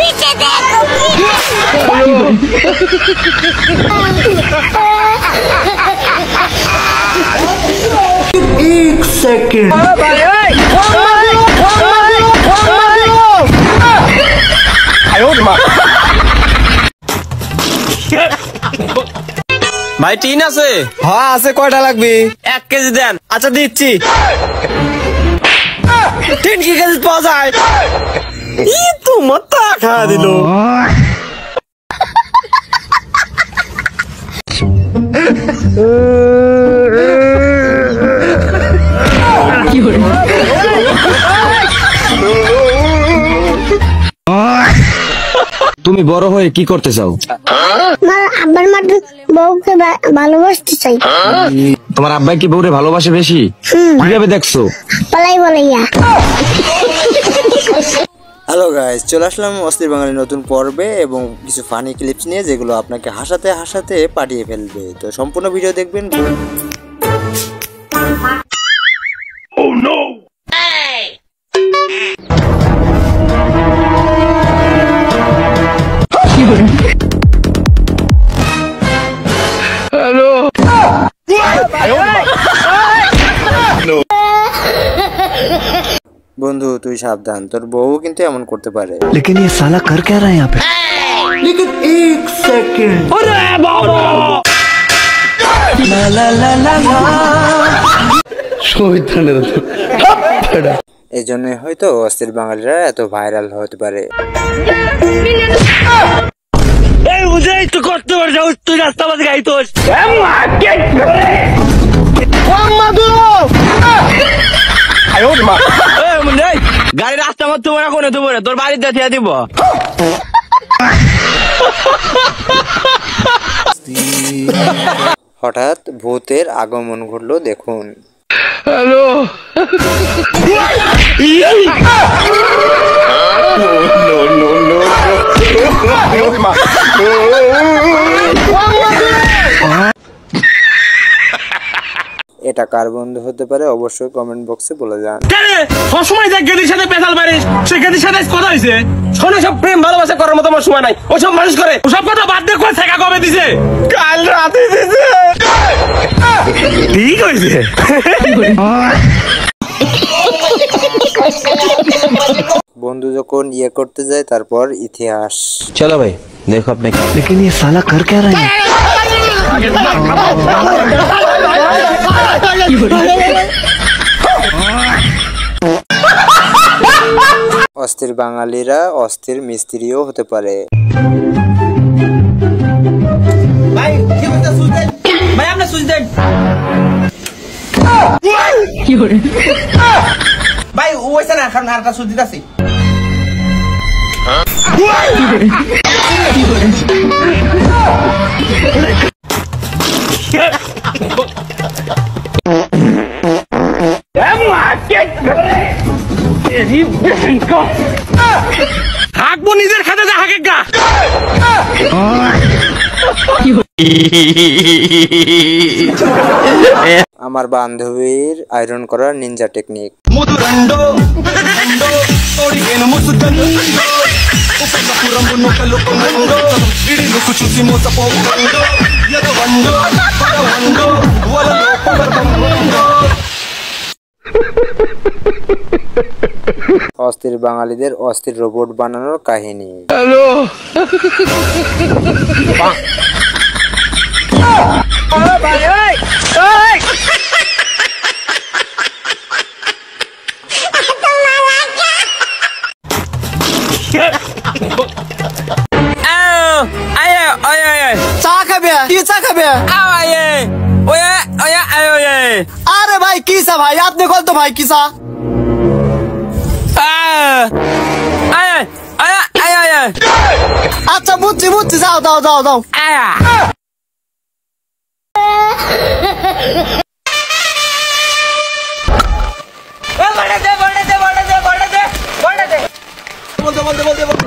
पीछे देखो एक सेकंड ভাই টিন আছে? হ্যাঁ আছে, কয়টা লাগবে? 1 কেজি দেন। আচ্ছা দিচ্ছি। টিন কি কেজি পাওয়া যায়? তো মাথা খাওয়া দিল। তুমি বড় হয়ে কি করতে চাও? আব্বার মতো বউকে ভালোবাসতে চাই। তোমার আব্বাই কি বউরে ভালোবাসে বেশি? কিভাবে দেখছো? পালাই বলাইয়া। হ্যালো গাইস, চলে আসলাম অস্থির বাঙালি নতুন পর্বে এবং কিছু ফানি ক্লিপস নিয়ে, যেগুলো আপনাকে হাসাতে হাসাতে পাঠিয়ে ফেলবে। তো সম্পূর্ণ ভিডিও দেখবেন। Oh no! হ্যালো বন্ধু তুই সাবধান, তোর বউ কিন্তু এমন করতে পারে। लेकिन ये साला कर क्या रहा है यहाँ पे? लेकिन एक सेकंड এই জন্যই হয়তো অস্থির বাঙালিরা এত ভাইরাল হতে পারে। করতে পারছো তুই রাস্তা বাজে গাইতো গাড়ি রাস্তা মত তোমার কোনে তো তোর বাড়িতে দিয়া দিব। হঠাৎ ভূতের আগমন ঘটলো, দেখুন। হ্যালো এটা কার বন্ধু হতে পারে অবশ্যই কমেন্ট বক্সে বলে যান। সবসময় যে গেদির সাথে পেশাল মারিস, সে গেদির সাথে কথা হয়েছে শোনে, সব প্রেম ভালোবাসা করার মতো আমার সময় নাই। ওসব মানুষ করে ওসব কথা বাদ দিয়ে কোন শেখা কবে দিছে? কাল রাতে দিছে। ঠিক হয়েছে। বন্ধু যখন ইয়ে করতে যায় তারপর ইতিহাস। চলো ভাই দেখো আপনি। लेकिन ये साला कर क्या रहा है? অস্থির বাঙালিরা অস্থির মিস্ত্রিও হতে পারে। ভাই কি বলতে সুইচ দেন? ভাই আপনি সুইচ দেন। কি করে ভাই ওইসা না, কারণ আরেকটা সুইচ দিতেছি। হাঁকবো নিজের খাতে যা হাঁকে গা। আমার বান্ধবীর আয়রন করার নিনজা টেকনিক। অস্থির বাঙালিদের অস্থির রোবট বানানোর কাহিনী। হ্যালো চা খাবে? কি চা খাবে? আরে ভাই কিসা ভাই, আপনি কল তো ভাই কিসা। আচ্ছা বুঝছি বুঝছি, যাও দাও দাও দাও। বলতে বলতে বলতে বলতে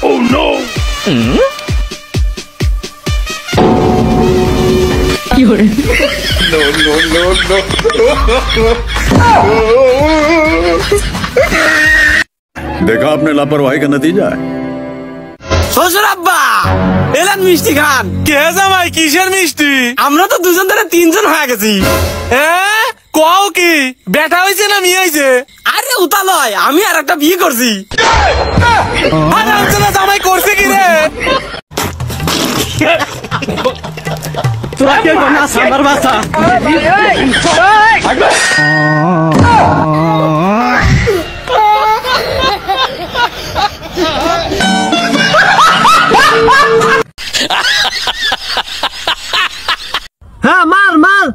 Oh no! No. देखा आपने लापरवाही का नतीजा है। শ্বশুর আব্বা এলেন মিষ্টি খান। কে জামাই কিসের মিষ্টি? আমরা তো দুজন ধরে তিনজন হয়ে গেছি। কও কি বেটা হয়েছে না মেয়ে হয়েছে? আরে উতা লয়, আমি আর একটা বিয়ে করছি। জামাই করছে কি রে? তোরা কে কোনা সাবার বাসা? হ্যাঁ মার মার।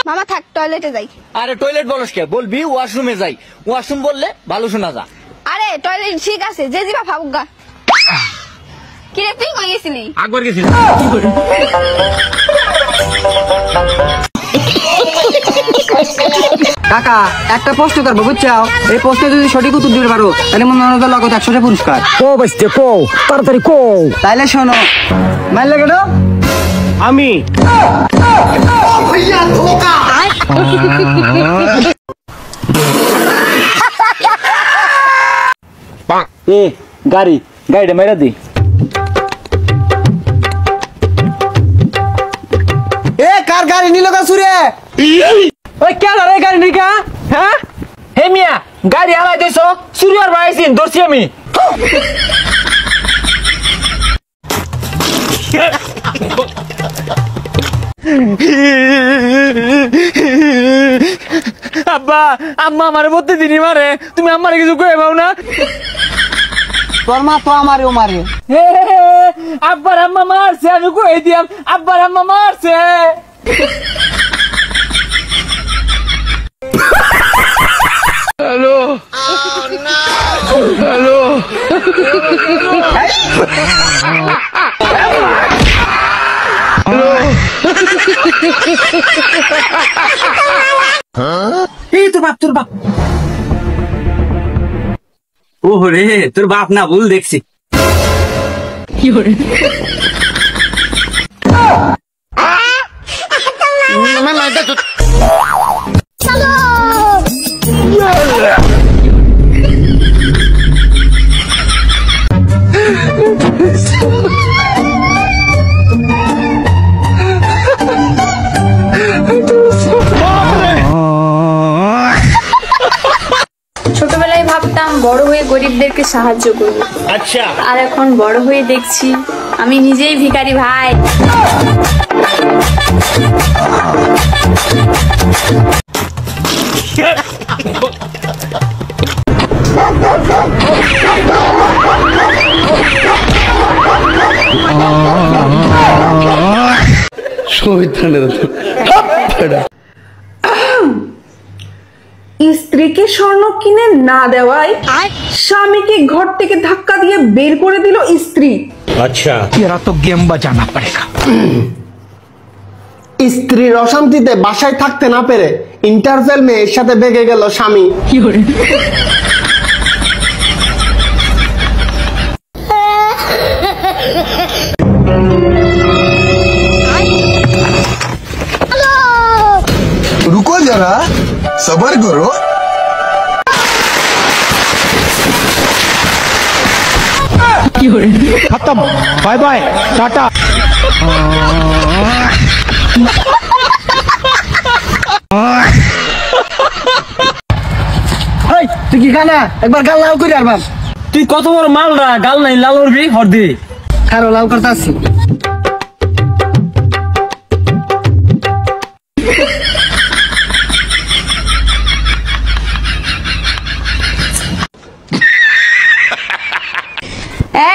মামা থাক, টয়লেটে যাই। আরে টয়লেট বলস কে? বলবি ওয়াশরুমে যাই। ওয়াশরুম বললে ভালো শোনা যা। আরে টয়লেট ঠিক আছে, যে জিবা ভাবুগা। কি রে তুই কই গেছিলি? আকবর গেছিল। কাকা একটা প্রশ্ন করবো বুঝছাও, এই প্রশ্নে যদি সঠিক উত্তর দিতে পারো তাহলে মনে হয় লগত 100টা পুরস্কার। কো বাসতে কো তাড়াতাড়ি কো। তাইলে শোনো, মাইল লাগে না আমি এ গাড়িটা মেরা দি। এ কার গাড়ি নিল কা সুরে? ওই কে ধরে গাড়ি নিকা? হ্যাঁ হে মিয়া, গাড়ি আলাই দেছো সুরিয়ার বাইসিন দর্শি আমি। আব্বা আম্মা আমারে প্রতিদিনই মারে, তুমি আমারে কিছু কয়ে পাও না? তোর মা তো আমারেও মারে। আব্বার আম্মা মারছে, আমি কয়ে দিয়াম আব্বার আম্মা মারছে। হ্যালো হ্যালো এই তোর বাপ ও রে, তোর বাপ না ভুল দেখছি। ছোটবেলায় ভাবতাম বড় হয়ে গরিবদেরকে সাহায্য করব, আচ্ছা, আর এখন বড় হয়ে দেখছি আমি নিজেই ভিখারি ভাই। স্ত্রীকে স্বর্ণ কিনে না দেওয়ায় স্বামীকে ঘর থেকে ধাক্কা দিয়ে বের করে দিল স্ত্রী। আচ্ছা, तेरा तो गेम बजाना पड़ेगा। স্ত্রীর অশান্তিতে বাসায় থাকতে না পেরে ইন্টারভেল মেয়ের সাথে বেগে গেল স্বামী। रुको जरा, सबर करो। खत्म, बाय बाय, टाटा। তুই কি গানা একবার গাল লাল করে আরবাম। তুই কত বড় মাল রা, গাল নাই লাল করবি হরদি। খারো লাল করতে আসছি।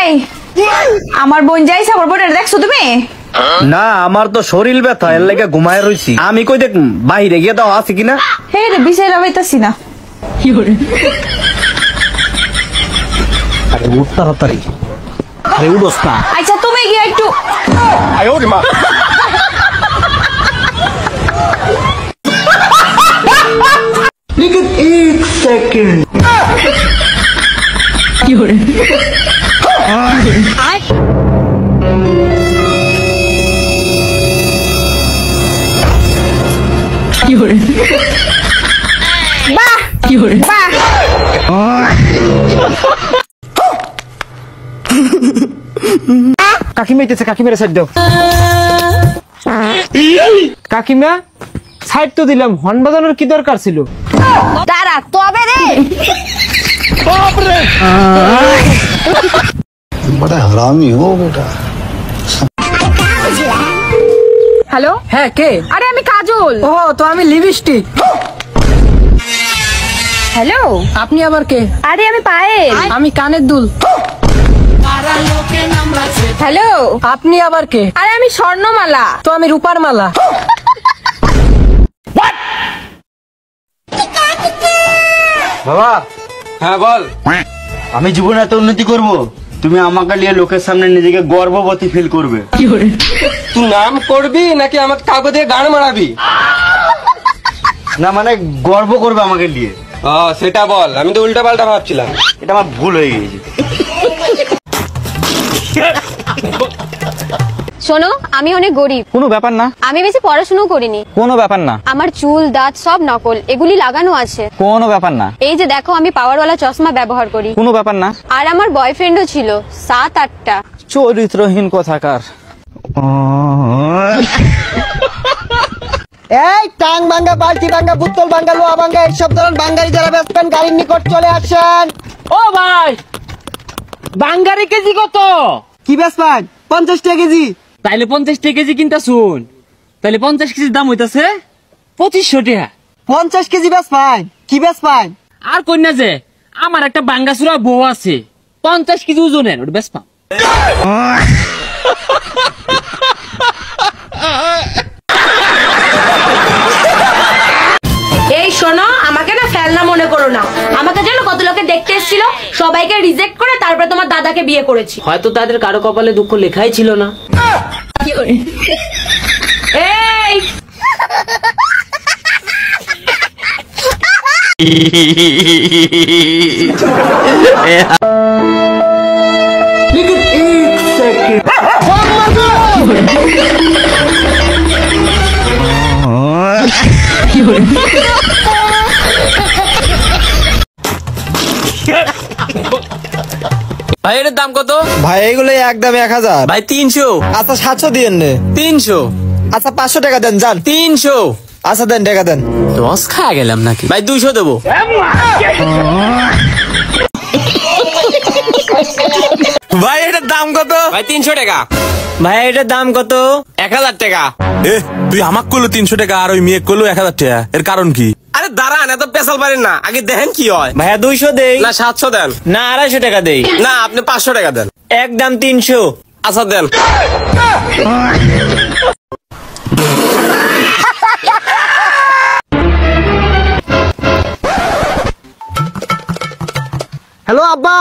এই আমার বোন যাইছে, আমার বোনের দেখছো তুমি? না, আমার তো শরীর ব্যথা, এর লাগে ঘুমায় রইছি। আমি কই দেখ বাইরে গিয়ে দাও আছে কিনা। হে রে, বিচাইরা পাইতাছি না। আরে উঠ তাড়াতাড়ি, আরে উঠোস না। আচ্ছা তুমি গিয়ে একটু लेकिन एक सेकंड কাকিমা এসেছে, কাকিমার সাইড দাও। কাকিমা সাইড তো দিলাম, হর্ন বাজানোর কি দরকার ছিল? দাঁড়া তবে রে। बड़ा हरामी हो बेटा। হ্যালো, হ্যাঁ কে? আরে আমি কাজল। ও তো আমি লিপস্টিক। হ্যালো, আপনি আবার কে? আরে আমি পায়েল। আমি কানের দুল। হ্যালো, আপনি আবার কে? আরে আমি স্বর্ণমালা। তো আমি রূপার মালা। বাবা, হ্যাঁ বল। আমি জীবনে এত উন্নতি করব, তুমি আমাকে নিয়ে লোকের সামনে নিজেকে গর্ববতী ফিল করবে। তুই নাম করবি নাকি আমার কাগজ দিয়ে গান মারাবি? না মানে গর্ব করবে আমাকে নিয়ে। সেটা বল, আমি তো উল্টা পাল্টা ভাবছিলাম। এটা আমার ভুল হয়ে গেছে। শোনো, আমি অনেক গরিব। কোনো ব্যাপার না। আমি বেশি পড়াশোনা করিনি। কোনো ব্যাপার না। আমার চুল দাঁত সব নকল, এগুলি লাগানো আছে। কোনো ব্যাপার না। এই যে দেখো, আমি পাওয়ারওয়ালা চশমা ব্যবহার করি। কোনো ব্যাপার না। আর আমার বয়ফ্রেন্ডও ছিল 7-8টা। চরিত্রহীন কথাকার। এই টাং ভাঙ্গা, বালতি ভাঙ্গা, বোতল ভাঙ্গা, লোহা ভাঙ্গা, এইসব ধরনের বাঙ্গারি যারা বেচবেন গাড়ির নিকট চলে আসেন। ও ভাই, বাঙ্গারি কেজি কত? কি বেচবেন? 50 টাকা কেজি। তাইলে 50 টাকা কেজি কিনতা শুন, তাইলে 50 কেজির দাম হইতাছে 2500 টাকা। 50 কেজি বেচবেন? কি বেচবেন? আর কন্যা যে আমার একটা বাঙ্গাসুরা বউ আছে, 50 কেজি ওজনের, ওটা বেশ পাম। এই শোনো, আমাকে না ফেলনা মনে করো না। আমাকে যেন কত লোকে দেখতে এসেছিল, সবাইকে রিজেক্ট করে তারপরে তোমার দাদাকে বিয়ে করেছি। হয়তো তাদের কারো কপালে দুঃখ লেখাই ছিল না। এই लेकिन एक सेकंड ভাই এটার দাম কত? ভাই এগুলো একদম 1000। ভাই 300। আচ্ছা 700 দিয়েন নে। 300। আচ্ছা 500 টাকা দেন যান। 300। আচ্ছা দেন টাকা দেন। 10 খা গেলাম নাকি? ভাই 200 দেবো। ভাই এটার দাম কত? ভাই 300 টাকা। ভাই এটার দাম কত? 1000 টাকা। তুই আমাকে করলো 300 টাকা আর ওই মেয়ে করলো 1000 টাকা, এর কারণ কি? আরে দাঁড়ান, এত পেশাল পারেন না, আগে দেখেন কি হয়। ভাইয়া 200 দেই না 700 দেন। না 250 টাকা দেই। না আপনি 500 টাকা দেন। একদম 300। আচ্ছা দেন। হ্যালো আব্বা,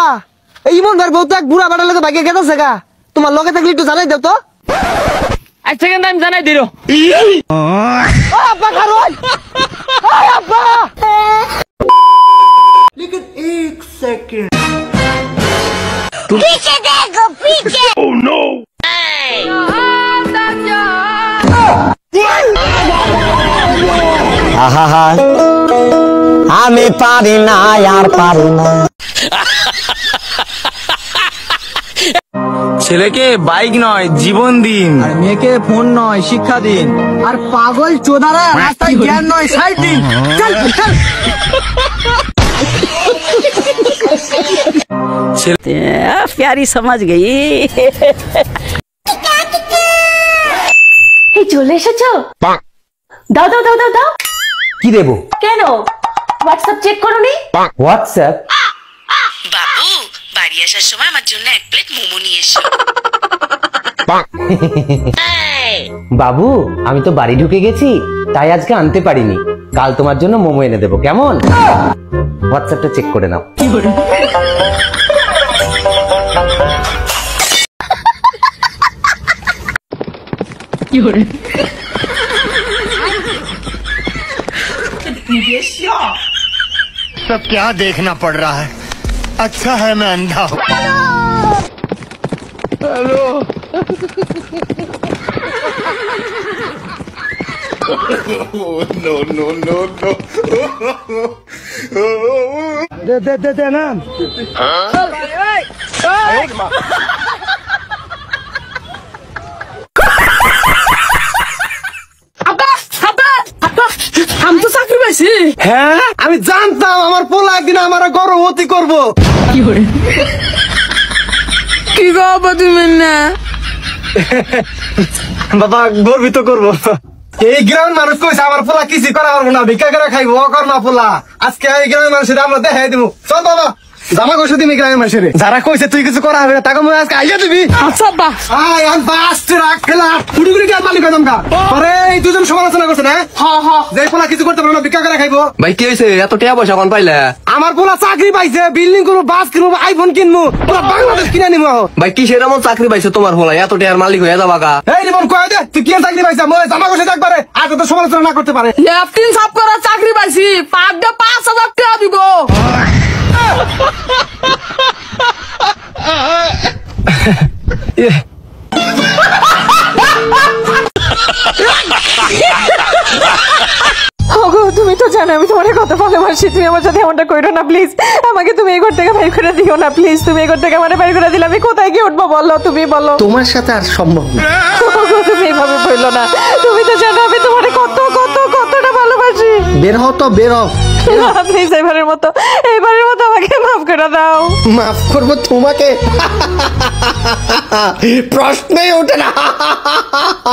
এই ইমনদার বউ তো এক বুড়া বাড়ার লগে ভাগে গেছে গা। তোমার লগে থাকলে একটু জানাই দাও তো। এক সেকেন্ড আমি জানাই দিল। ও আব্বা কারণ, ও আব্বা। लेकिन एक सेकंड पीछे देखो पीछे। ओह नो আহা আমি পারি না আর পারি না। ছেলেকে বাইক নয় জীবন দিন, আর মেয়েকে ফোন নয় শিক্ষা দিন, আর পাগল চোদারা রাস্তায় জ্ঞান নয় সাইড দিন। চল চল। प्यारी समझ गई। এই চলে এসেছো? দাও দাও দাও দাও দাও। কি দেবো? কেন হোয়াটসঅ্যাপ চেক করোনি? হোয়াটসঅ্যাপ? বাবু বাড়ি আসার সময় আমার জন্য 1 প্লেট মোমো নিয়ে এসো। বাবু আমি তো বাড়ি ঢুকে গেছি, তাই আজকে আনতে পারিনি, কাল তোমার জন্য মোমো এনে দেবো, কেমন? হোয়াটসঅ্যাপটা চেক করে নাও। सब क्या देखना पड़ रहा है अच्छा है मैं अंधा हूँ hello no no no no दे ना আমি তো চাকরি পাইছি। হ্যাঁ আমি জানতাম আমার পোলা একদিন আমার গর্ভবতী করবো। কি গর্ভবতী না বাবা গর্বিত করবো। এই গ্রামের মানুষ কইছে আমার পোলা কিছু করা পারবো না, ভিক্ষা করে খাইবো অকর্মা পোলা। আজকে এই গ্রামের মানুষের আমরা দেখাই দিব। চল বাবা জামা কইছে তুমি গ্রামের মানুষের যারা কইছে তুই কিছু করা হবে না তাকে মনে আজকে আইয়া দিবি। আচ্ছা বা আয় আর বাস্ট রাখ খেলা ফুটুকুড়ি কে মালিক দমকা আরে এই দুজন সমালোচনা করছে না। হ্যাঁ হ্যাঁ যে পোলা কিছু করতে পারবে না ভিক্ষা করে খাইবো। ভাই কি হইছে এত টাকা পয়সা কোন পাইলা? আমার পোলা চাকরি পাইছে, বিল্ডিং করবো, বাস কিনবো, আইফোন কিনবো, পুরো বাংলাদেশ কিনে নিবো। ভাই কিসের এমন চাকরি পাইছে তোমার পোলা এত টাকার মালিক হয়ে যাবা গা? এই রিমন কয় দে তুই কি চাকরি পাইছা? মই জামা কইছে একবারে আর তো সমালোচনা না করতে পারে। লেফটিন সাব করা চাকরি পাইছি, পার ডে 5000 টাকা দিব। তুমি তো জানো আমি তোমার কত ভালোবাসি, তুমি আমার সাথে এমনটা করো না প্লিজ। আমাকে তুমি এই ঘর থেকে বাইর করে দিও না প্লিজ। তুমি এই ঘর থেকে আমার বাইর করে দিলে আমি কোথায় গিয়ে উঠবো বলো? তুমি বলো। তোমার সাথে আর সম্ভব না। তুমি এভাবে বললো না, তুমি তো জানো আমি তোমার কতটা ভালোবাসি। বের হও তো বের হও। প্লিজ এইবারের মতো আমাকে মাফ করে দাও। মাফ করবো তোমাকে প্রশ্নই ওঠে না।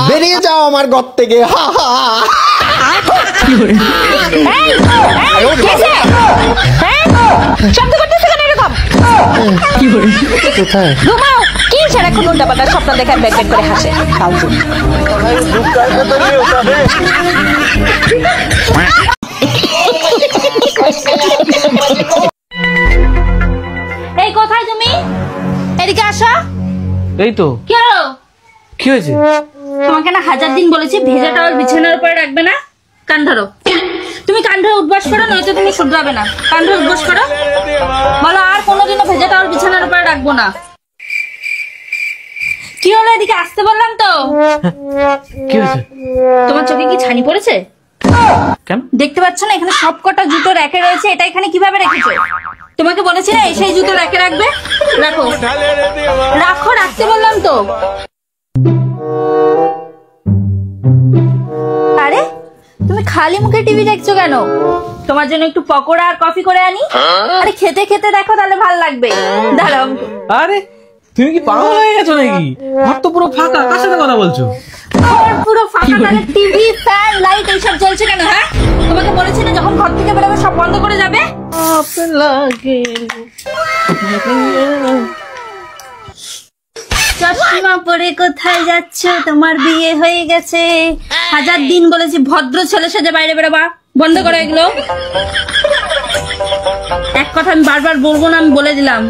বেরিয়ে যাও আমার ঘর থেকে। শব্দ করতেছে কেন এরকম? কোথায় ঘুমাও। কি সারাক্ষণ উল্টাপাল্টা স্বপ্ন দেখে ব্যাগ ব্যাগ করে হাসে ফালতু। এই কোথায় তুমি? এদিকে আসো। এই তো কি হলো? কি হয়েছে? তোমাকে না 1000 দিন বলেছি ভেজা টাওয়াল বিছানার উপরে রাখবে না। কান ধরো। তুমি কান ধরে উঠবাস করো, নয়তো তুমি শুধরাবে না। কান ধরে উঠবাস করো। বলো আর কোনোদিনও ভেজা টাওয়াল বিছানার উপরে রাখবো না। কি হলো? এদিকে আসতে বললাম তো। কি হয়েছে? তোমার চোখে কি ছানি পড়েছে? কেন? দেখতে পাচ্ছ না এখানে সবকটা জুতো র্যাকে রয়েছে? এটা এখানে কিভাবে রেখেছো? তোমাকে বলেছি না সেই জুতো র্যাকে রাখবে। রাখো রাখো, রাখতে বললাম তো। আরে তুমি খালি মুখে টিভি দেখছো কেন? তোমার জন্য একটু পকোড়া আর কফি করে আনি। আরে খেতে খেতে দেখো তাহলে ভালো লাগবে। দাঁড়াও। আরে তুমি কি পাগল হয়ে গেছো নাকি? ঘর তো পুরো ফাঁকা, কার সাথে কথা বলছো? ঘর পুরো ফাঁকা, তাহলে টিভি ফ্যান লাইট এইসব চলছে কেন? হ্যাঁ তোমাকে বলেছি না যখন ঘর থেকে বেরোবে সব বন্ধ করে যাবে। চশমা পরে কোথায় যাচ্ছ? তোমার বিয়ে হয়ে গেছে। 1000 দিন বলেছি ভদ্র ছেলে সেজে বাইরে বেরোবা। বন্ধ করো এগুলো। এক কথা আমি বারবার বলবো না, আমি বলে দিলাম।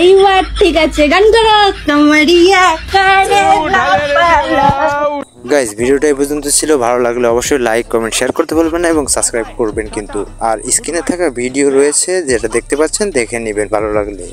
এইবার ঠিক আছে, গান করো। কামারিয়া করে গাইস ভিডিওটা এই পর্যন্ত ছিল। ভালো লাগলে অবশ্যই লাইক কমেন্ট শেয়ার করতে বলবেন না এবং সাবস্ক্রাইব করবেন কিন্তু। আর স্ক্রিনে থাকা ভিডিও রয়েছে যেটা দেখতে পাচ্ছেন, দেখে নেবেন ভালো লাগলে।